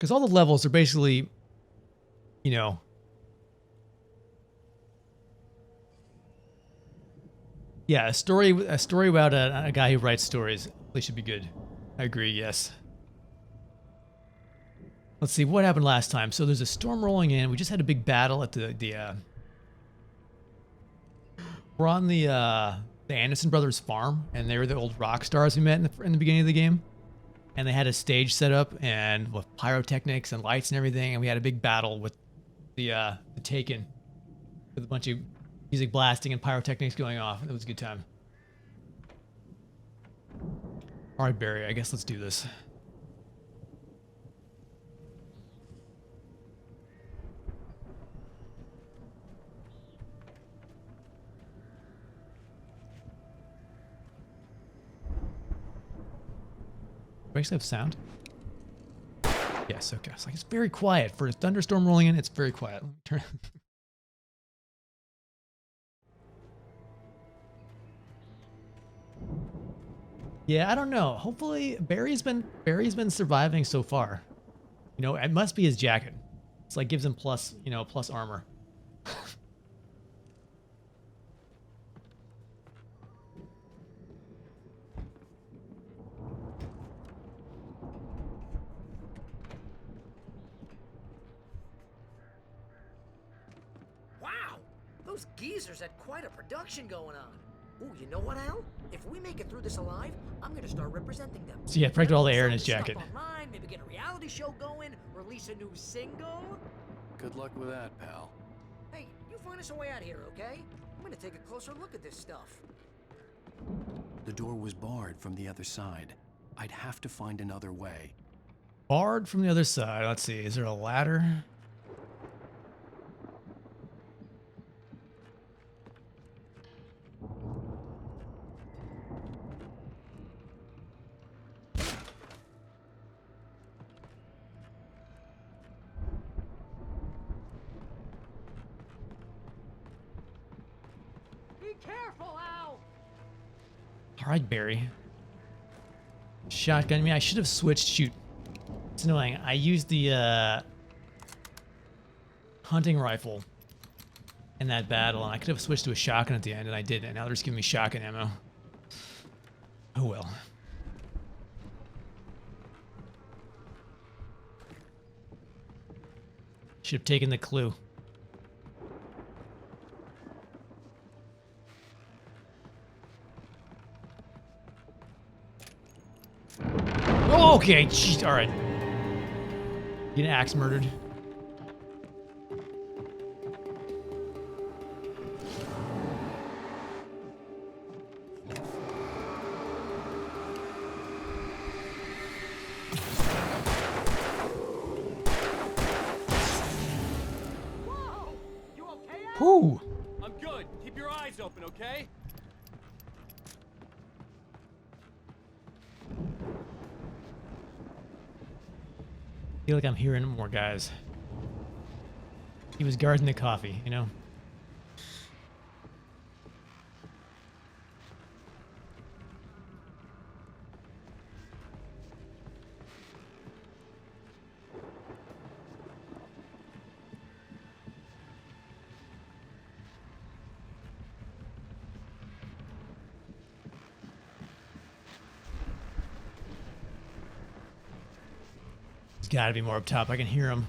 Because all the levels are basically, you know, yeah, a story about a guy who writes stories. They should be good. I agree. Yes. Let's see what happened last time. So there's a storm rolling in. We just had a big battle at the we're on the Anderson brothers farm, and they were the old rock stars we met in the beginning of the game. And they had a stage set up and with pyrotechnics and lights and everything, and we had a big battle with the Taken with a bunch of music blasting and pyrotechnics going off. It was a good time. All right, Barry, I guess let's do this. Do I actually have sound? Yes, okay. It's like it's very quiet. For a thunderstorm rolling in, it's very quiet. Let me turn. Yeah, I don't know. Hopefully Barry's been surviving so far. You know, it must be his jacket. It's like gives him plus, you know, plus armor. Wow, those geezers had quite a production going on. Ooh, you know what, Al? If we make it through this alive, I'm gonna start representing them. So yeah, protected all the air in his jacket. Online, maybe get a reality show going, release a new single. Good luck with that, pal. Hey, you find us a way out here, okay? I'm gonna take a closer look at this stuff. The door was barred from the other side. I'd have to find another way. Barred from the other side. Let's see. Is there a ladder? Be careful, Al! All right, Barry. Shotgun. I mean, I should have switched. Shoot. It's annoying. I used the hunting rifle in that battle, and I could have switched to a shotgun at the end, and I didn't. And now they're just giving me shotgun ammo. Oh well. Should have taken the clue. Oh, okay, jeez, all right. Getting axe murdered. Whoa! You okay, Al? Whew. I'm good. Keep your eyes open, okay? I feel like I'm hearing more guys. He was guarding the coffee, you know? He's gotta be more up top. I can hear him.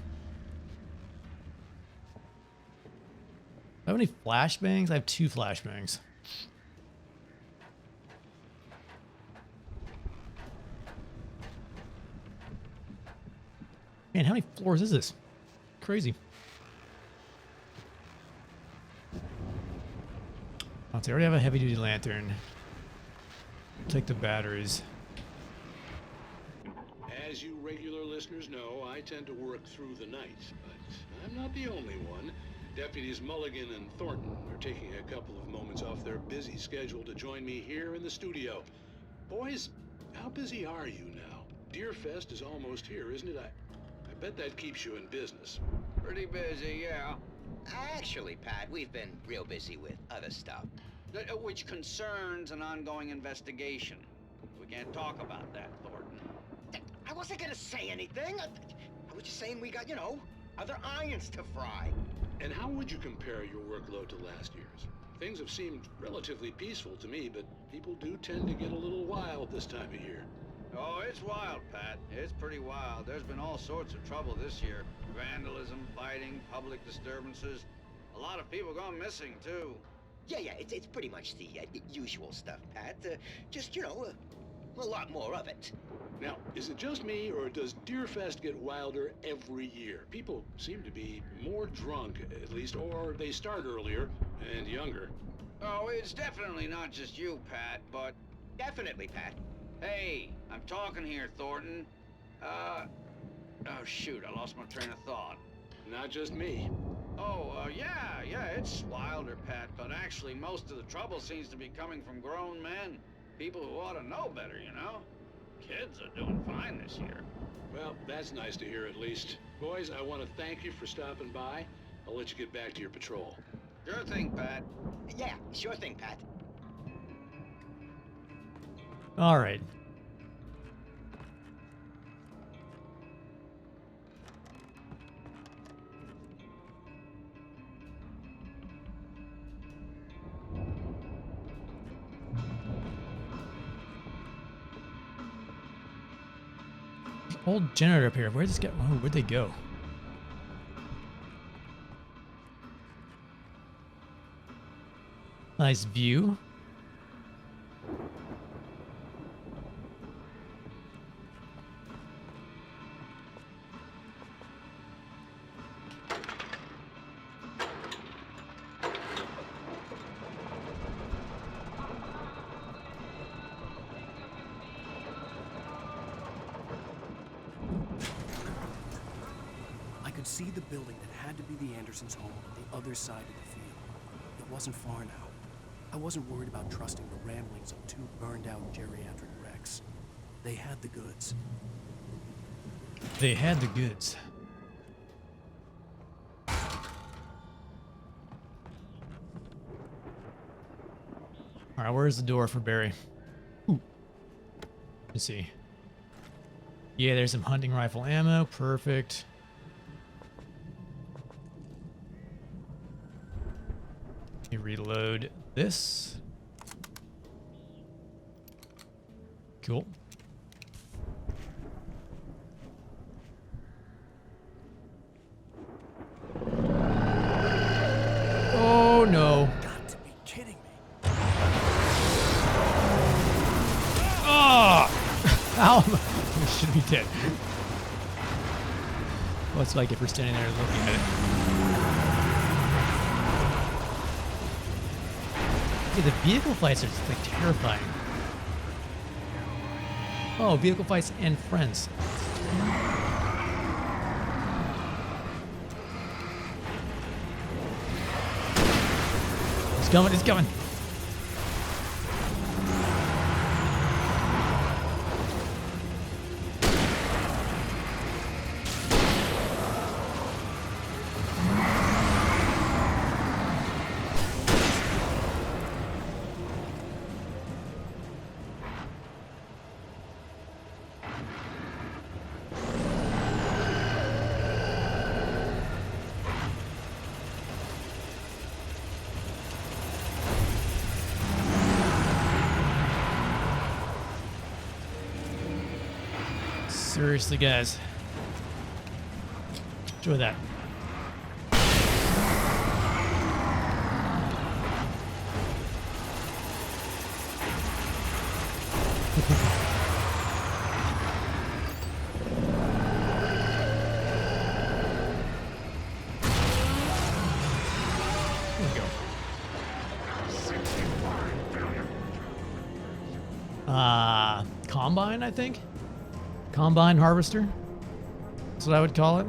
Do I have any flashbangs? I have 2 flashbangs. Man, how many floors is this? Crazy. Oh, so I already have a heavy-duty lantern. Take the batteries. As you regular listeners know, I tend to work through the night, but I'm not the only one. Deputies Mulligan and Thornton are taking a couple of moments off their busy schedule to join me here in the studio. Boys, how busy are you now? Deerfest is almost here, isn't it? I bet that keeps you in business. Pretty busy, yeah. Actually, Pat, we've been real busy with other stuff, which concerns an ongoing investigation. We can't talk about that, Thornton. I wasn't gonna say anything. I was just saying we got, other irons to fry. And how would you compare your workload to last year's? Things have seemed relatively peaceful to me, but people do tend to get a little wild this time of year. Oh, it's wild, Pat. It's pretty wild. There's been all sorts of trouble this year. Vandalism, fighting, public disturbances. A lot of people gone missing, too. Yeah, it's pretty much the usual stuff, Pat. Just, a lot more of it. Now, is it just me, or does Deerfest get wilder every year? People seem to be more drunk, at least, or they start earlier and younger. Oh, it's definitely not just you, Pat, but... Definitely, Pat. Hey, I'm talking here, Thornton. Oh, shoot, I lost my train of thought. Not just me. Oh, yeah, it's wilder, Pat, but actually most of the trouble seems to be coming from grown men. People who ought to know better, Kids are doing fine this year. Well, that's nice to hear at least. Boys, I want to thank you for stopping by. I'll let you get back to your patrol. Sure thing, Pat. Yeah, sure thing, Pat. All right. Old generator up here. Where'd this get? Oh, where'd they go? Nice view. I could see the building that had to be the Andersons' home on the other side of the field. It wasn't far now. I wasn't worried about trusting the ramblings of two burned-out geriatric wrecks. They had the goods. They had the goods. All right, where's the door for Barry? Ooh. Let's see. Yeah, there's some hunting rifle ammo. Perfect. You reload this. Cool. Oh no. Got to be kidding me. Oh! Ow! You should be dead. What's like if we're standing there looking at it? Yeah, the vehicle fights are just like terrifying. Oh, vehicle fights and friends. It's coming, it's coming. Seriously, guys. Enjoy that. There we go. Combine, I think? Combine harvester? That's what I would call it.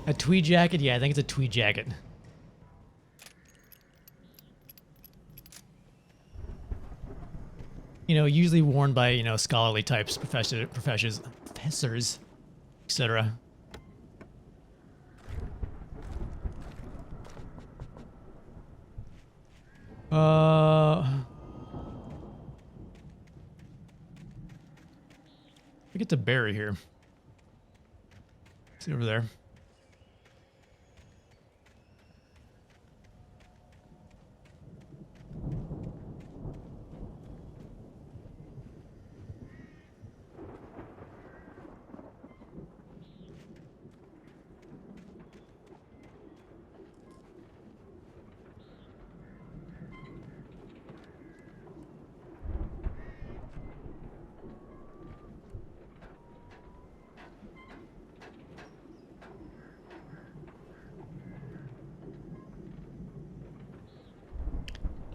A tweed jacket? Yeah, I think it's a tweed jacket. You know, usually worn by, scholarly types, professors. etc. I get to Barry here. See over there.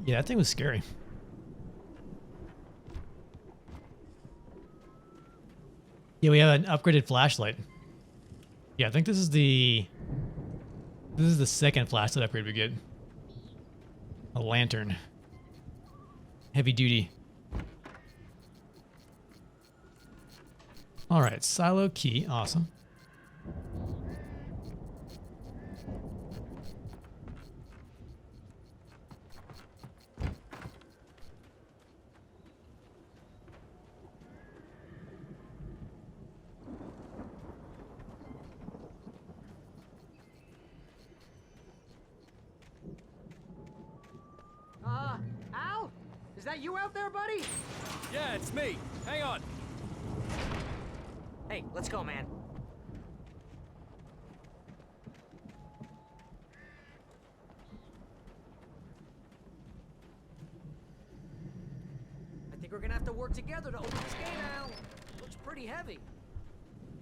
Yeah, that thing was scary. Yeah, we have an upgraded flashlight. Yeah, I think this is the second flashlight upgrade we get. A lantern. Heavy duty. All right, silo key, awesome. Al? Is that you out there, buddy? Yeah, it's me. Hang on. Hey, let's go, man. I think we're gonna have to work together to open this gate, Al. Looks pretty heavy.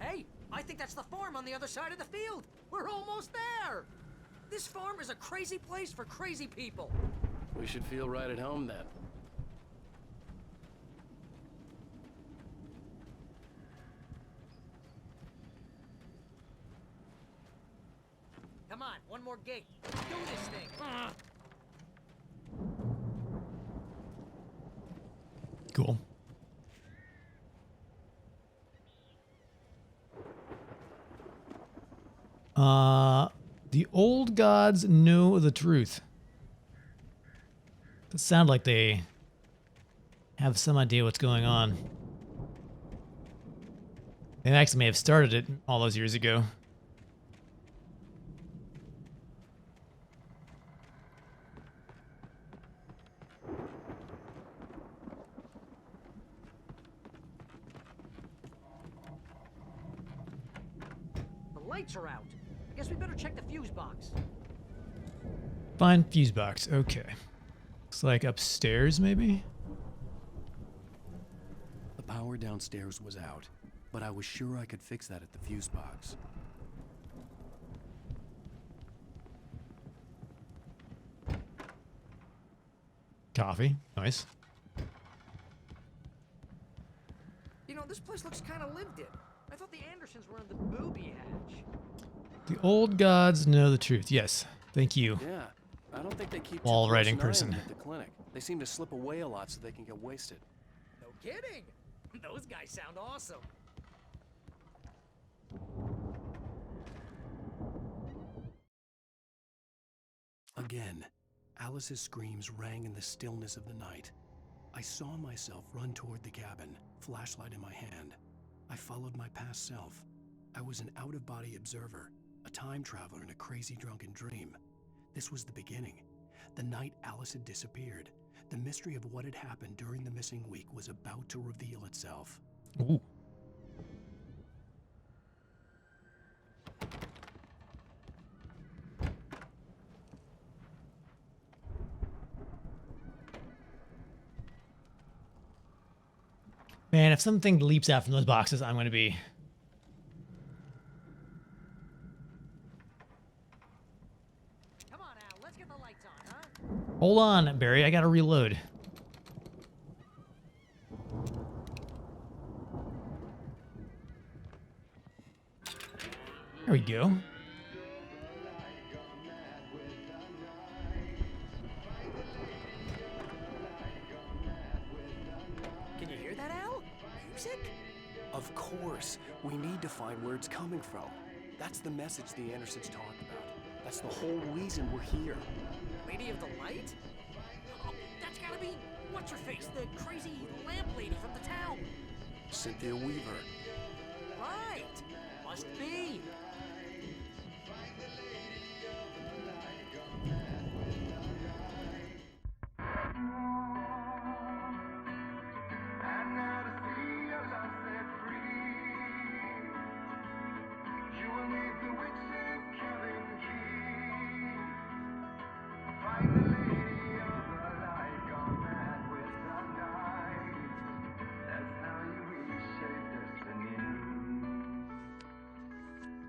Hey, I think that's the farm on the other side of the field. We're almost there. This farm is a crazy place for crazy people. We should feel right at home then. Come on, one more gate. Let's do this thing. Cool. The old gods know the truth. It sound like they have some idea what's going on. They actually may have started it all those years ago. The lights are out. I guess we better check the fuse box. Find fuse box. Okay. Looks like upstairs, maybe? The power downstairs was out, but I was sure I could fix that at the fuse box. Coffee. Nice. You know, this place looks kind of lived in. I thought the Andersons were in the booby hatch. The old gods know the truth. Yes. Thank you. Yeah, I don't think they keep Wall too close writing an eye on person. them at the clinic. They seem to slip away a lot so they can get wasted. No kidding. Those guys sound awesome. Again, Alice's screams rang in the stillness of the night. I saw myself run toward the cabin, flashlight in my hand. I followed my past self. I was an out-of-body observer, a time traveler in a crazy drunken dream. This was the beginning. The night Alice had disappeared. The mystery of what had happened during the missing week was about to reveal itself. Ooh. Man, if something leaps out from those boxes, I'm going to be... Come on, Al. Let's get the lights on, huh? Hold on, Barry. I got to reload. There we go. Can you hear that, Al? Music? Of course, we need to find where it's coming from. That's the message the Andersons talk about. That's the whole reason we're here. Lady of the Light? Oh, that's gotta be what's-her-face, the crazy lamp lady from the town. Cynthia Weaver. Right. Must be.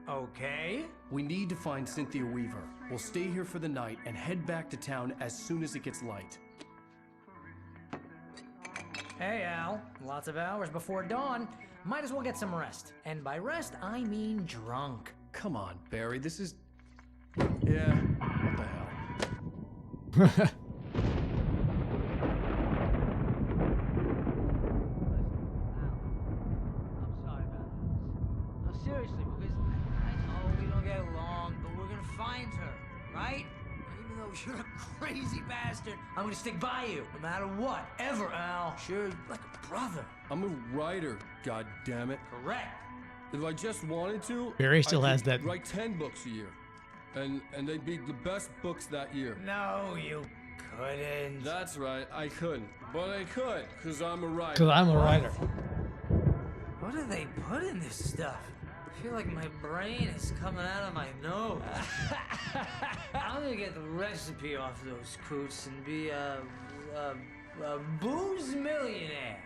Okay. We need to find Cynthia Weaver. We'll stay here for the night and head back to town as soon as it gets light. Hey, Al. Lots of hours before dawn. Might as well get some rest. And by rest, I mean drunk. Come on, Barry, this is... Yeah, what the hell? I'm sorry about this. No, seriously, because I know we don't get along, but we're gonna find her, right? Even though you're a crazy bastard, I'm gonna stick by you, no matter what, ever, Al. Sure, like a brother. I'm a writer, goddammit. Correct. If I just wanted to, Barry still I has could that. write 10 books a year. And they'd be the best books that year. No, you couldn't. That's right, I couldn't. But I could, because I'm a writer. Because I'm a writer. What do they put in this stuff? I feel like my brain is coming out of my nose. I'm gonna get the recipe off those coots and be a booze millionaire.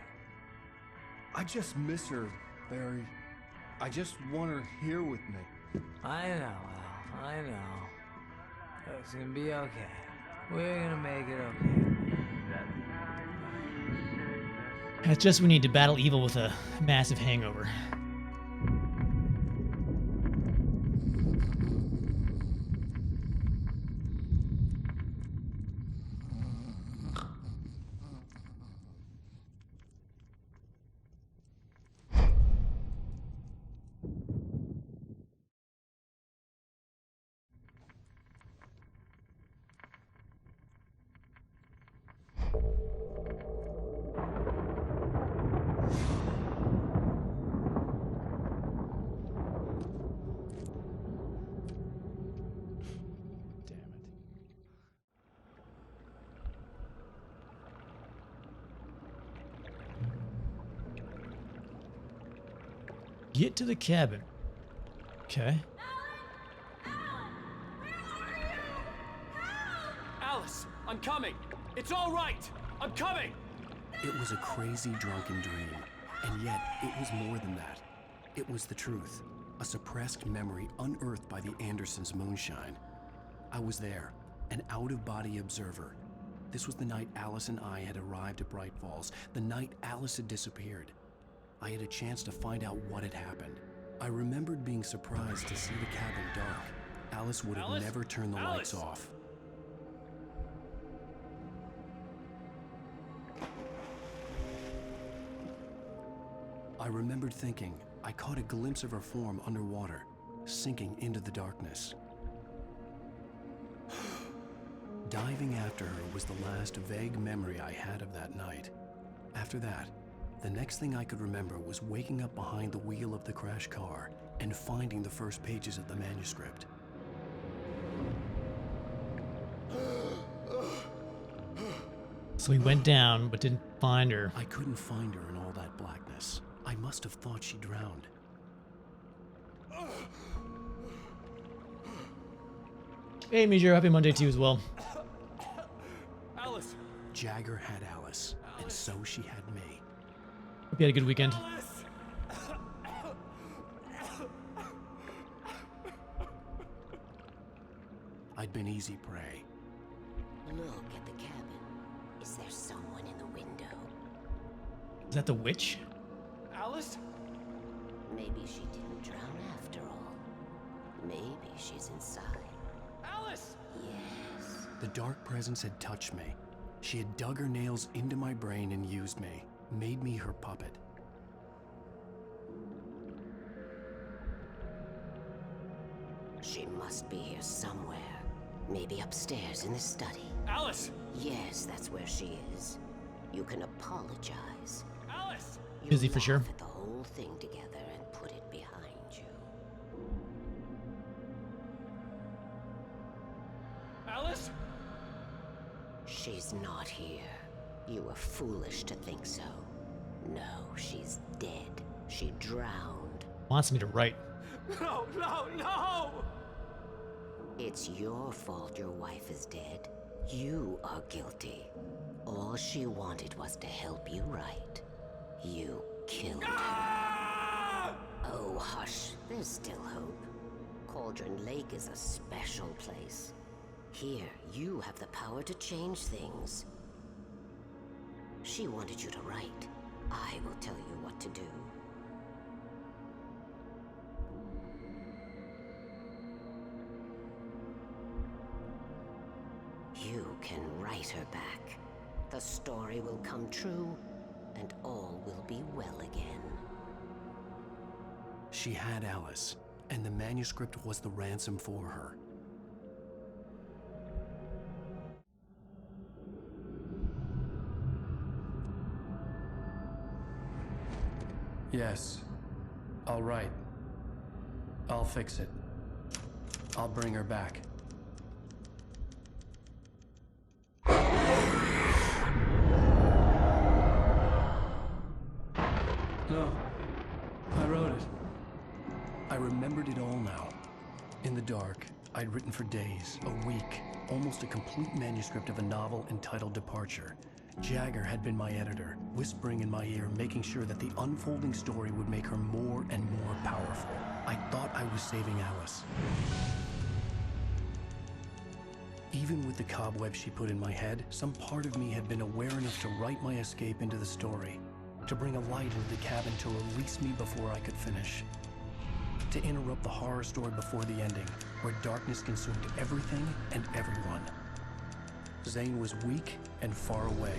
I just miss her, Barry. I just want her here with me. I know, Al. I know. It's gonna be okay. We're gonna make it okay. It's just we need to battle evil with a massive hangover. Damn it. Get to the cabin. Okay. Alice, I'm coming. It's all right. I'm coming. It was a crazy drunken dream, and yet it was more than that. It was the truth, a suppressed memory unearthed by the Andersons' moonshine. I was there, an out-of-body observer. This was the night Alice and I had arrived at Bright Falls, the night Alice had disappeared. I had a chance to find out what had happened. I remembered being surprised to see the cabin dark. Alice would have Alice? never turned the lights Alice? off. I remembered thinking I caught a glimpse of her form underwater, sinking into the darkness. Diving after her was the last vague memory I had of that night. After that, the next thing I could remember was waking up behind the wheel of the crashed car and finding the first pages of the manuscript. So he went down, but didn't find her. I couldn't find her in all that blackness. I must have thought she drowned. Hey, Mijiro, happy Monday to you as well. Alice. Jagger had Alice, and so she had me. Hope you had a good weekend. Alice. I'd been easy prey. Look at the cabin. Is there someone in the window? Is that the witch? Alice? Maybe she didn't drown after all. Maybe she's inside. Alice! Yes. The dark presence had touched me. She had dug her nails into my brain and used me, made me her puppet. She must be here somewhere. Maybe upstairs in the study. Alice! Yes, that's where she is. You can apologize. Alice! You Busy for sure. laugh at the whole thing together and put it behind you. Alice? She's not here. You were foolish to think so. No, she's dead. She drowned. Wants me to write. No, no, no! It's your fault your wife is dead. You are guilty. All she wanted was to help you right. You killed her. Oh, hush. There's still hope. Cauldron Lake is a special place. Here, you have the power to change things. She wanted you to write. I will tell you what to do. You can write her back. The story will come true, and all will be well again. She had Alice, and the manuscript was the ransom for her. Yes, I'll write. I'll fix it. I'll bring her back. No, I wrote it. I remembered it all now. In the dark, I'd written for days, a week, almost a complete manuscript of a novel entitled Departure. Jagger had been my editor, whispering in my ear, making sure that the unfolding story would make her more and more powerful. I thought I was saving Alice. Even with the cobwebs she put in my head, some part of me had been aware enough to write my escape into the story, to bring a light into the cabin to release me before I could finish, to interrupt the horror story before the ending, where darkness consumed everything and everyone. Zane was weak and far away,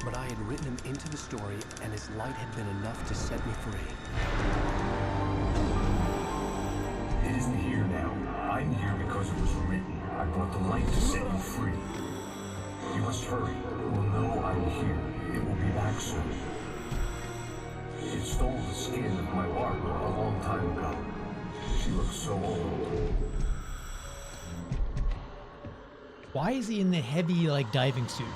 but I had written him into the story, and his light had been enough to set me free. It isn't here now. I'm here because it was written. I brought the light to set you free. You must hurry. It will know I'm here. It will be back soon. It stole the skin of my art a long time ago. She looks so old. Why is he in the heavy, like, diving suit?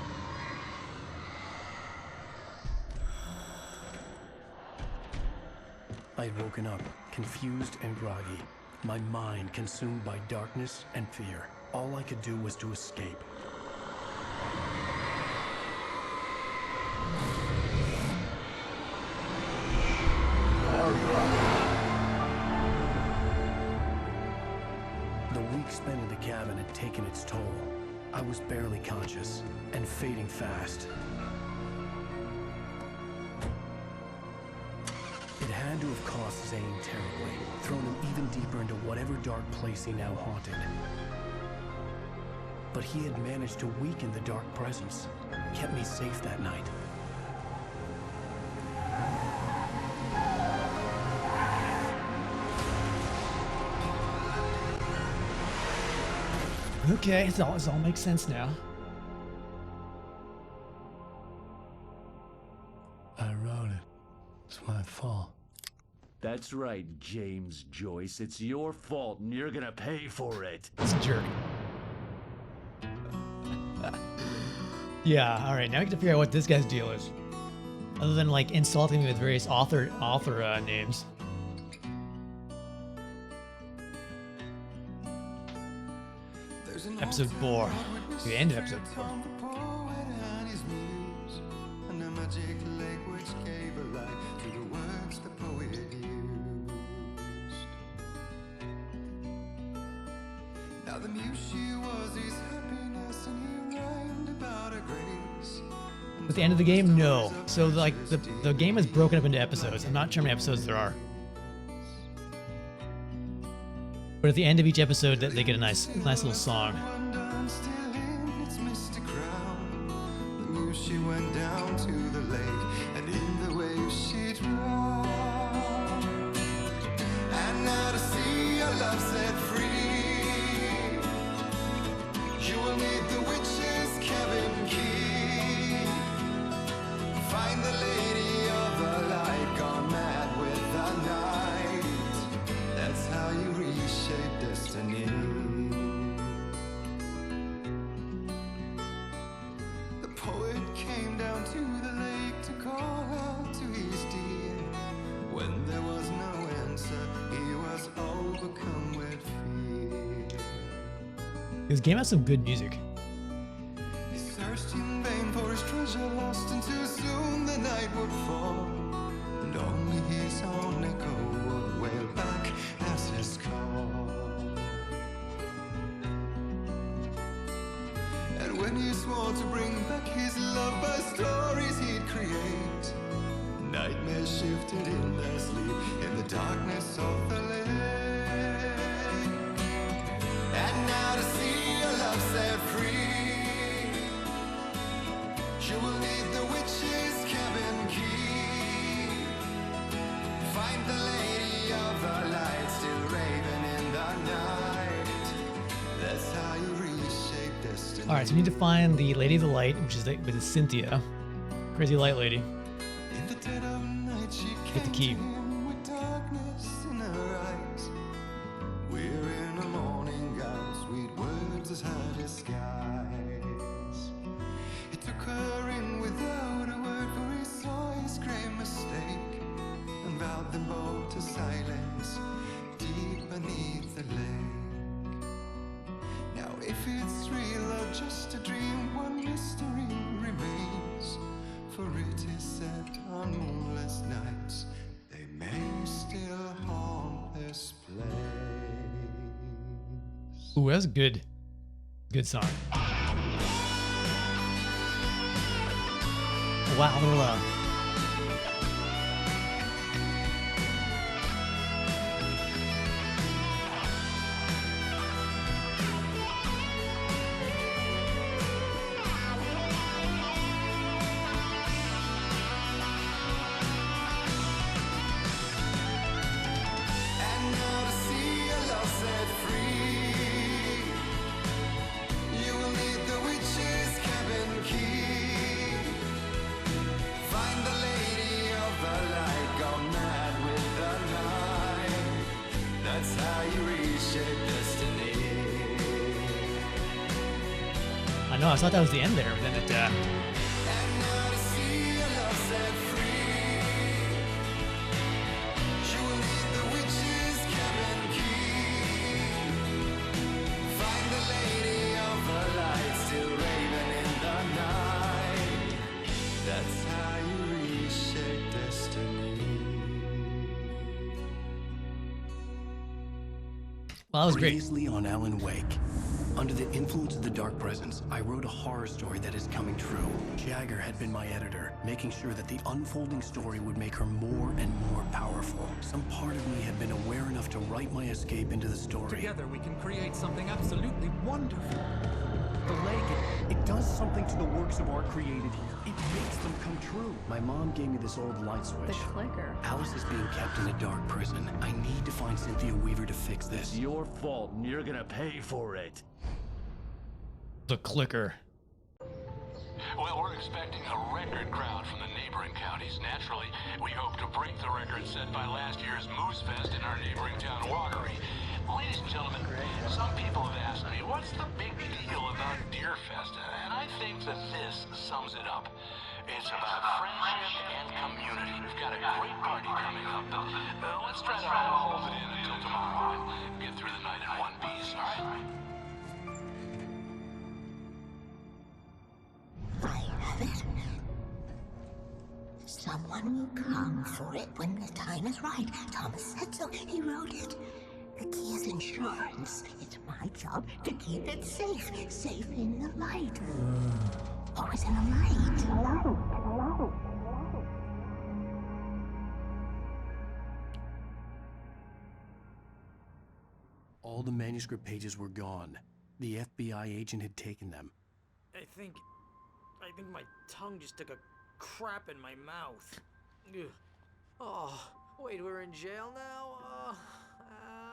I had woken up, confused and groggy, my mind consumed by darkness and fear. All I could do was to escape. The week spent in the cabin had taken its toll. I was barely conscious and fading fast. It had to have cost Zane terribly, thrown him even deeper into whatever dark place he now haunted. But he had managed to weaken the dark presence, kept me safe that night. Okay, it all makes sense now. I wrote it. It's my fault. That's right, James Joyce. It's your fault, and you're gonna pay for it. It's a jerk. Yeah, alright, now we get to figure out what this guy's deal is. Other than, like, insulting me with various author names. Episode 4. The end of episode 4. At the end of the game, no. So like the game is broken up into episodes. I'm not sure how many episodes there are. But at the end of each episode, they get a nice little song. She went down to the lake, and in the waves she drowned. And now to see your love set free. This game has some good music. He searched in vain for his treasure lost, and too soon the night would fall, and only his own echo would wail back as his call. And when he swore to bring back his love by stories he'd create, nightmares shifted in their sleep in the darkness of the lake. And now to see your love set free, you will need the witch's cabin key. Find the lady of the light still raving in the night. That's how you reshape destiny. All right, so we need to find the Lady of the Light, which is with Cynthia, crazy light lady. In the dead of night she Get the came key. to him with darkness in her eyes. We're in a morning gown, sweet words as high as skies. He took her in without a word, for he saw his grave mistake, and vowed them both to silence deep beneath the lake. Now if it's real or just a dream, one mystery remains, for it is said on moonless nights they may still haunt this place. Ooh, that's good. Good song. Wow, they're loud. And now to see your love set free, you will need the witch's cabin key. Find the lady of the light, go mad with the night. That's how you reshape destiny. I know, I thought that was the end there, but then it, And now to see your love set free, you will need the witch's cabin key. Find the lady of the light still raving in the night. That's how you reshape destiny. well, that was great. Previously on Alan Wake. Under the influence of the dark presence, I wrote a horror story that is coming true. Jagger had been my editor, making sure that the unfolding story would make her more and more powerful. Some part of me had been aware enough to write my escape into the story. Together we can create something absolutely wonderful. The lake, it does something to the works of art created here. It makes them come true. My mom gave me this old light switch. The clicker. Alice is being kept in a dark prison. I need to find Cynthia Weaver to fix this. It's your fault, and you're gonna pay for it. The clicker. Well, we're expecting a record crowd from the neighboring counties. Naturally, we hope to break the record set by last year's Moose Fest in our neighboring town, Watery. Ladies and gentlemen, some people have asked me, what's the big deal about Deer Fest? And I think that this sums it up. It's about friendship and community. We've got a great party coming up, but let's try to hold it in until tomorrow and get through the night in one piece, all right? I have it. Someone will come for it when the time is right. Thomas said so. He wrote it. The key is insurance. It's my job to keep it safe. Safe in the light. Always in the light. All the manuscript pages were gone. The FBI agent had taken them. I think my tongue just took a crap in my mouth. Ugh. Oh, wait, we're in jail now?